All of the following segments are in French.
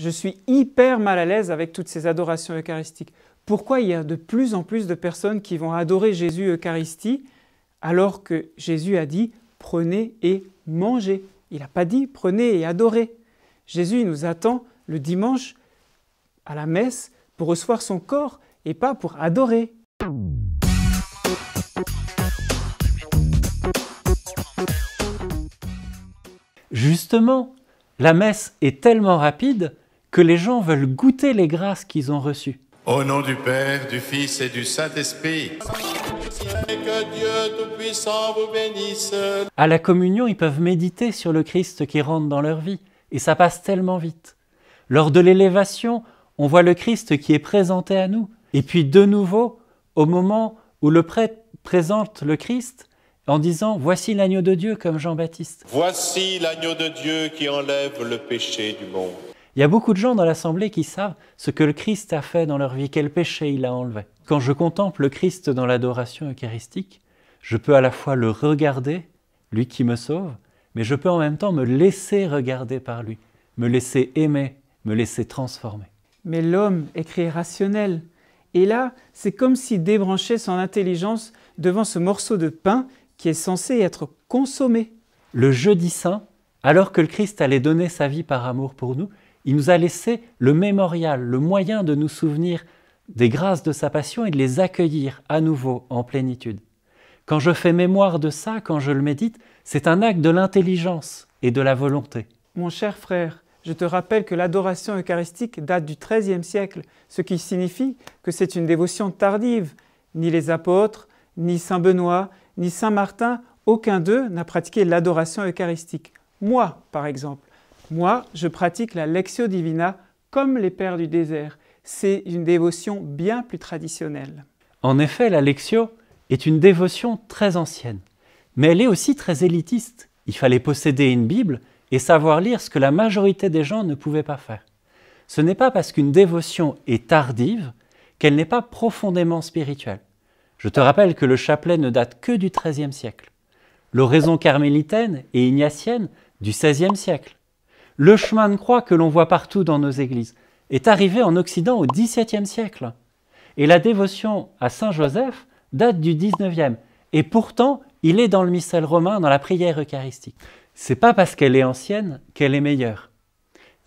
je suis hyper mal à l'aise avec toutes ces adorations eucharistiques. Pourquoi il y a de plus en plus de personnes qui vont adorer Jésus Eucharistie alors que Jésus a dit « prenez et mangez ». Il n'a pas dit « prenez et adorez ». Jésus nous attend le dimanche à la messe pour recevoir son corps et pas pour adorer. Justement, la messe est tellement rapide que les gens veulent goûter les grâces qu'ils ont reçues. Au nom du Père, du Fils et du Saint-Esprit. Que Dieu Tout-Puissant vous bénisse. À la communion, ils peuvent méditer sur le Christ qui rentre dans leur vie, et ça passe tellement vite. Lors de l'élévation, on voit le Christ qui est présenté à nous. Et puis de nouveau, au moment où le prêtre présente le Christ, en disant « Voici l'agneau de Dieu » comme Jean-Baptiste. Voici l'agneau de Dieu qui enlève le péché du monde. Il y a beaucoup de gens dans l'assemblée qui savent ce que le Christ a fait dans leur vie, quel péché il a enlevé. Quand je contemple le Christ dans l'adoration eucharistique, je peux à la fois le regarder, lui qui me sauve, mais je peux en même temps me laisser regarder par lui, me laisser aimer, me laisser transformer. Mais l'homme est créé rationnel. Et là, c'est comme s'il débranchait son intelligence devant ce morceau de pain qui est censé être consommé. Le jeudi saint, alors que le Christ allait donner sa vie par amour pour nous, il nous a laissé le mémorial, le moyen de nous souvenir des grâces de sa passion et de les accueillir à nouveau en plénitude. Quand je fais mémoire de ça, quand je le médite, c'est un acte de l'intelligence et de la volonté. Mon cher frère, je te rappelle que l'adoration eucharistique date du XIIIe siècle, ce qui signifie que c'est une dévotion tardive. Ni les apôtres, ni saint Benoît, ni saint Martin, aucun d'eux n'a pratiqué l'adoration eucharistique. Moi, par exemple, moi, je pratique la Lectio Divina comme les pères du désert. C'est une dévotion bien plus traditionnelle. En effet, la Lectio est une dévotion très ancienne, mais elle est aussi très élitiste. Il fallait posséder une Bible et savoir lire ce que la majorité des gens ne pouvaient pas faire. Ce n'est pas parce qu'une dévotion est tardive qu'elle n'est pas profondément spirituelle. Je te rappelle que le chapelet ne date que du XIIIe siècle. L'oraison carmélitaine et ignatienne du XVIe siècle. Le chemin de croix que l'on voit partout dans nos églises est arrivé en Occident au XVIIe siècle. Et la dévotion à Saint Joseph date du XIXe. Et pourtant, il est dans le missel romain, dans la prière eucharistique. C'est pas parce qu'elle est ancienne qu'elle est meilleure.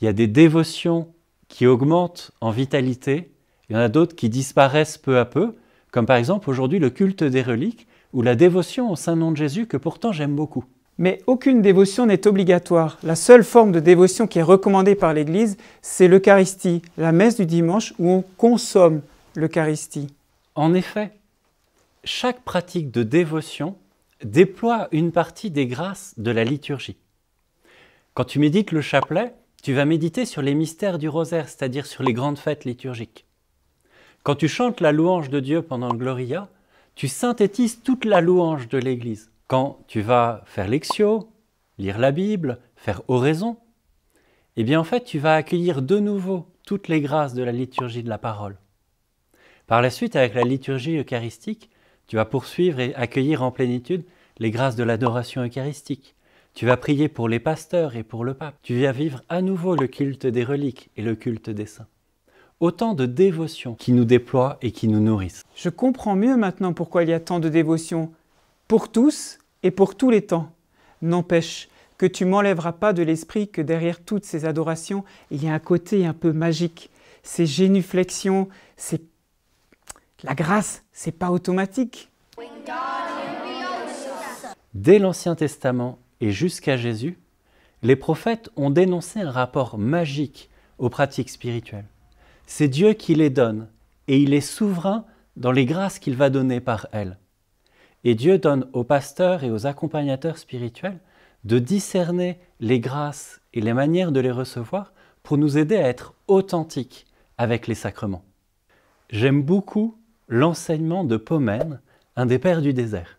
Il y a des dévotions qui augmentent en vitalité, il y en a d'autres qui disparaissent peu à peu, comme par exemple aujourd'hui le culte des reliques ou la dévotion au Saint-Nom de Jésus que pourtant j'aime beaucoup. Mais aucune dévotion n'est obligatoire. La seule forme de dévotion qui est recommandée par l'Église, c'est l'Eucharistie, la messe du dimanche où on consomme l'Eucharistie. En effet, chaque pratique de dévotion déploie une partie des grâces de la liturgie. Quand tu médites le chapelet, tu vas méditer sur les mystères du rosaire, c'est-à-dire sur les grandes fêtes liturgiques. Quand tu chantes la louange de Dieu pendant le Gloria, tu synthétises toute la louange de l'Église. Quand tu vas faire lectio, lire la Bible, faire oraison, eh bien en fait tu vas accueillir de nouveau toutes les grâces de la liturgie de la parole. Par la suite, avec la liturgie eucharistique, tu vas poursuivre et accueillir en plénitude les grâces de l'adoration eucharistique. Tu vas prier pour les pasteurs et pour le pape. Tu vas vivre à nouveau le culte des reliques et le culte des saints. Autant de dévotions qui nous déploient et qui nous nourrissent. Je comprends mieux maintenant pourquoi il y a tant de dévotions, pour tous et pour tous les temps. N'empêche que tu m'enlèveras pas de l'esprit que derrière toutes ces adorations, il y a un côté un peu magique. Ces génuflexions, la grâce, c'est pas automatique. Dès l'Ancien Testament et jusqu'à Jésus, les prophètes ont dénoncé un rapport magique aux pratiques spirituelles. C'est Dieu qui les donne et il est souverain dans les grâces qu'il va donner par elles. Et Dieu donne aux pasteurs et aux accompagnateurs spirituels de discerner les grâces et les manières de les recevoir pour nous aider à être authentiques avec les sacrements. J'aime beaucoup l'enseignement de Pomène, un des pères du désert.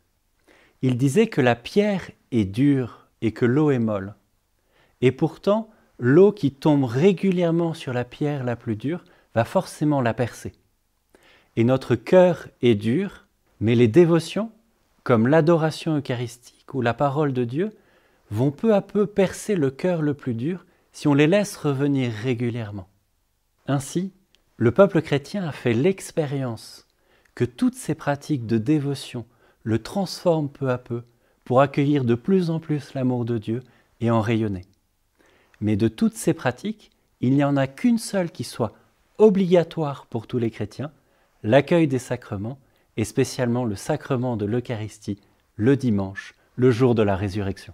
Il disait que la pierre est dure et que l'eau est molle. Et pourtant, l'eau qui tombe régulièrement sur la pierre la plus dure va forcément la percer. Et notre cœur est dur, mais les dévotions, comme l'adoration eucharistique ou la parole de Dieu, vont peu à peu percer le cœur le plus dur si on les laisse revenir régulièrement. Ainsi, le peuple chrétien a fait l'expérience que toutes ces pratiques de dévotion le transforment peu à peu pour accueillir de plus en plus l'amour de Dieu et en rayonner. Mais de toutes ces pratiques, il n'y en a qu'une seule qui soit obligatoire pour tous les chrétiens, l'accueil des sacrements, et spécialement le sacrement de l'Eucharistie, le dimanche, le jour de la résurrection.